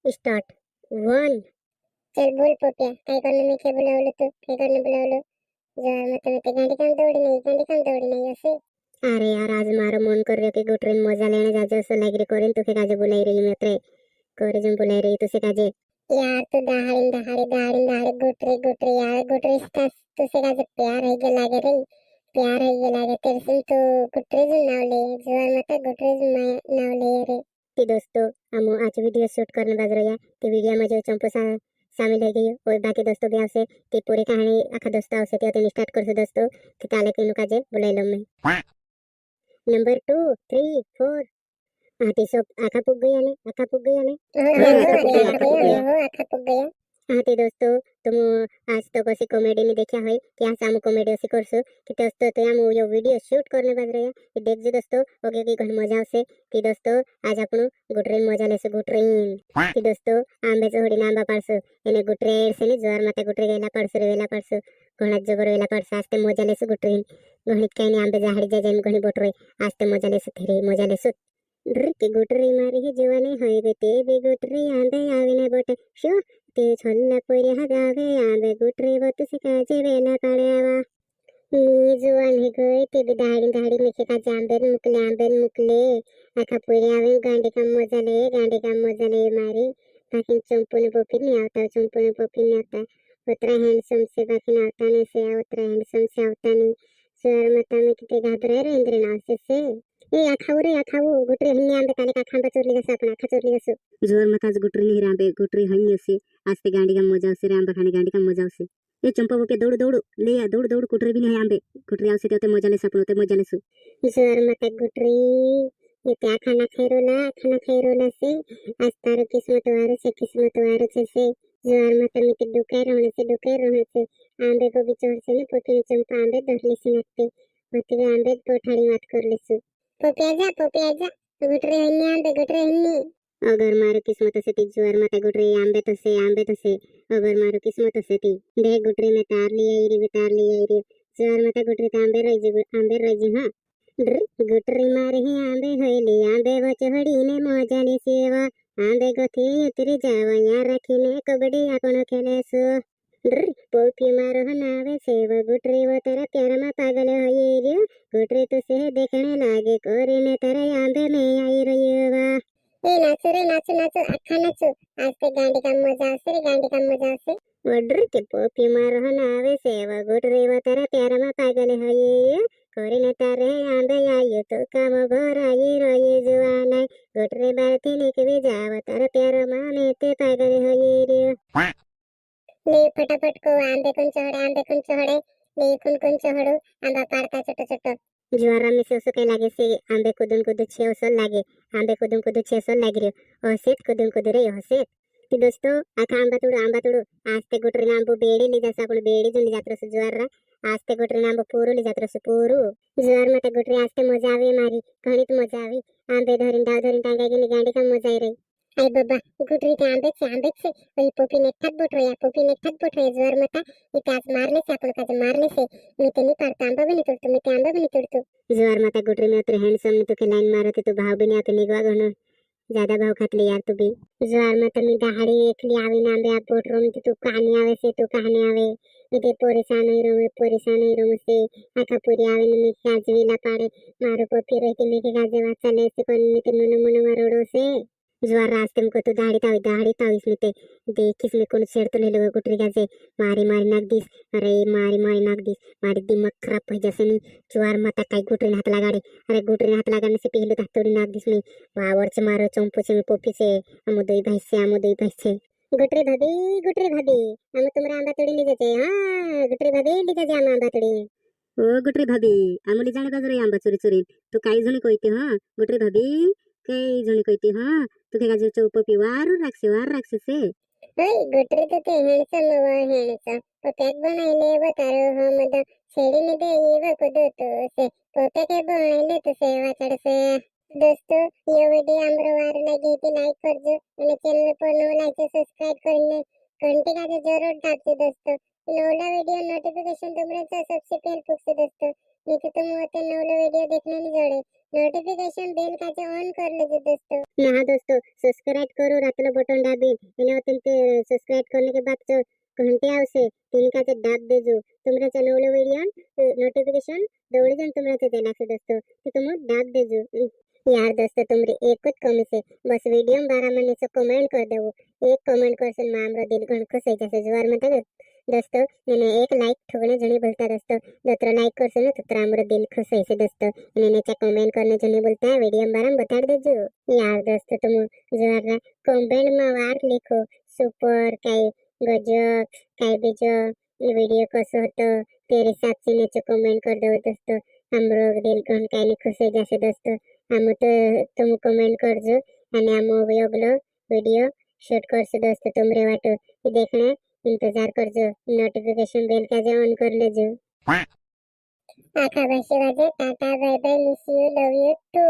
Start 1. चल बोल पोप्या, काय करणे मी काय बोलावलं तू, काय करणे बोलावलं? जर मग ते गाडी काम दौड़ी नहीं असे. अरे यार, आज मारो मन कर रहे कि गुटरीन मजा लेने जाजे असं लाग रे करेन तुझे काजे बुलाई रही मैं करे जम बुलाई रही तुझे काजे. यार तू दहाड़ी गुटरी गुटरी यार गुटरी तुझे काजे प्यार है के लागे रे, प्यार है के लागे तेरे से तो गुटरी जो नाव ले जवान मत गुटरी जो नाव ले रे. ती दोस्तों हम आज वीडियो शूट करने बाज रहा ते वीडियो में जो चंपू शामिल है गई और बाकी दोस्तों भी आवसे ती पूरी कहानी आखा दोस्तों आवसे ते स्टार्ट करसु दोस्तों कि ताले किनु काजे बुलाई लो मैं. नंबर 2 3 4 आती सब आखा पुग गया ने आखा पुग गया ने आखा पुग गया. आती दोस्तों तुम आज तो कसी कॉमेडी नहीं देखा है क्या साम कॉमेडी ऐसी करसु कि दोस्तों तो हम यो वीडियो शूट करने बाज रहे हैं देख जे दोस्तों ओके की घण मजा आवसे कि दोस्तों आज आपण गुटरेन मजा लेसु गुटरेन कि दोस्तों आंबे चोडी नांबा पाडसु एने गुटरेन से नि जोर माते गुटरे गेला पाडसु रे वेला पाडसु घणा जबर वेला पाडसु आज ते मजा लेसु गुटरेन घणीत काही नाही आंबे झाडी जे जेम घणी बोटरे आज ते मजा लेसु थेरे मजा लेसु के गुटरी मारी हे जीवाने होय गे ते बे गुटरी आंबे आवे ने बोट शो ते छल्ला पोरे हगावे आंबे गुटरी बत से काजे वेला पाड्यावा मी जुवान हे गय ते बे दाडी मिखे का आंबे मुकले आखा पोरे आवे गांडे का मजा ले मारी बाकी चंपूने पोपी नहीं आता उतरा हैंडसम से बाकी आवता ने से उतरा हैंडसम से आवता नहीं सर मता में किते घाबरे रे इंद्र नाव से ए आखाऊ गुटरी हन्नी आंबे काले का खांबा चोरली जसं आपण आखा चोरली जसं जोर मताच गुटरी नहीं रांबे गुटरी हन्नी असे आज ते गांडी का मजा असे रे आंबा खाने गांडी का मजा असे ए चंपा बोके दौड़ ले या दौड़ गुटरी भी नहीं आंबे गुटरी आवसे ते मजा ले सपन होते मजा लेसु जोर मता गुटरी ये त्या खाना खैरोला से आज तारो किस्मत वारो से जोर मता में के दुकाय रहने से आंबे को बिचोर से ने पोती चंपा आंबे धरली से नक्ते मते आंबे पोठाड़ी मात कर लेसु पोप्याजा गुटरे हन्नी अगर मारो किस्मत से ती जुआर माता गुटरे आंबे तो से अगर मारो किस्मत से ती देख गुटरे में तार ली आई रे जुआर माता गुटरे तो आंबे रही जी हां गुटरे मारे ही आंबे होइली आंबे वो चढ़ी ने मजा ले सेवा आंबे गथे उतरे जावा यार रखीने कबड्डी आपण खेले सो पोपी मारो नावे सेव गुटरे वो तेरा प्यार में पागल होई रे गुटरे तो से देखने लागे कोरीने तेरे आंबे में आई रही वा ए नाचो अखा नाचो आज ते गांडी का मजा से ऑर्डर के पोपी मारो नावे सेव गुटरे वो तेरा प्यार में पागल होई रे कोरीने तेरे आंबे आई तो काम भर आई रही जुआना गुटरे बाती निकली जाव तेरा प्यार में ते पागल होई रे ले फटाफट को आंबे कुन चढ़े ले कुन चढ़ो आंबा पाड़ता छोटो ज्वारा में से उसो के लागे से आंबे कुदुन छे ओसो लागे आंबे कुदुन छे ओसो लाग रियो हसेत कुदुन रे हसेत ती दोस्तों आखा आंबा तुडो आज ते गुटरी नांबो बेड़ी ली जासा आपण बेड़ी जो ली जात रस ज्वारा आज ते गुटरी नांबो पूरू ली जात रस पूरू ज्वार में ते गुटरी आज ते मजा आवे मारी घणीत मजा आवी आंबे धरिन टांगा की गांडी का मजा आई रही आई बाबा गुटरी ते आंबे से वही पोपी ने ठग बोट रहा जोर मता ये काज मारने से आपण काज मारने से मी ते नहीं पारता आंबा भी नहीं तोड़तो जोर मता गुटरी में उतरे हैंडसम ने तो के लाइन मारते तो भाव भी नहीं आपे निगवा गनो ज्यादा भाव खातले यार तू भी जोर मता मी दहाड़ी एकली आवी ना आंबे आप बोट रोम तू कहानी आवे मी ते परेशान ही रोम से आखा पूरी आवे ने मी काजवीला पाड़े मारो पोपी रहती मी के काजे वाचा ले से कोन मी ते मन मारोडो से ज्वार रास्ते में को तो दाढ़ी तावीस में ते देखिस में कौन शेर तो ले लो गुटरी गाजे मारी नाक दिस अरे मारी नाक दिस मारी दिमाग खराब हो जैसे नहीं ज्वार माता काई गुटरी हाथ लगाने से पहले तो थोड़ी नाक दिस में वावर से मारो चंपू से पोपी से हम दई भाई से गुटरी भाभी हम तुमरा आंबा तोड़ी ले जाते हां गुटरी भाभी ले जाते हम आंबा तोड़ी ओ गुटरी भाभी आमुली जाने बाजरे आंबा चोरी तू काई जणी कहते हां गुटरी भाभी कई जणी कहते हां तुके का जो पोपी वार राखसे से ओय गुटरी तो ते हैंडसम तो पैक बनाइले बतारो हम द छेड़ी ने दे ये कुदो तो से पोते के बनाइले तो सेवा चढ़ से दोस्तों ये वीडियो हमरो वार लगी थी लाइक करजो અને ચેનલ પર નો લાઈક સબસ્ક્રાઇબ કરીને ઘંટી का जरूर दाबજો दोस्तों नवला वीडियो नोटिफिकेशन तुमरे सबसे पहले पुगसे दोस्तों नहीं तो तुम होते नवला वीडियो देखने नहीं जोड़े नोटिफिकेशन बेल काचे ऑन कर लेजे दोस्तों ना। हाँ दोस्तों, सब्सक्राइब करो, रातलो बटन दाबी एना ते सब्सक्राइब करने के बाद जो घंटे आवशे तेनी काचे दाब देजो। तुमराचे नवलो विडियो नोटिफिकेशन दौड़ी जन तुमराचे ते लागशे दोस्तों, ते तुम दाब देजो। यार दोस्तों, तुमरी एक ज कमी छे, बस विडियो बारा में नीचे कमेंट कर देवो। एक कमेंट करशे ने मामरो दिल घण खुश થઈ જશે જોવાર માં તો दोस्तों। मैंने एक लाइक ठोकने जनी बोलता दोस्तों, दोस्तों लाइक करशे ने तो हमरो दिल खुश થઈ છે दोस्तों। અને નીચે कमेंट करने जनी बोलता विडियो बारा में बता देजो। यार दोस्तों, तुम जोरा कमेंट में वार लिखो सुपर काई गजब काई बीजो ये वीडियो कसो હતો तेरे हिसाब से नीचे कमेंट कर दो दोस्तों। हमरो दिल घण काई खुश થઈ જશે दोस्तों। આમ તો તમે કમેન્ટ કરજો અને આમ વ્લોગનો વિડિયો શૂટ કરશો दोस्तों। तुमरे वाटो देखने इंतजार करजो, नोटिफिकेशन बेल का जे ऑन कर लेजो। आखा भाषे वाजे tata bye bye, miss you, love you to.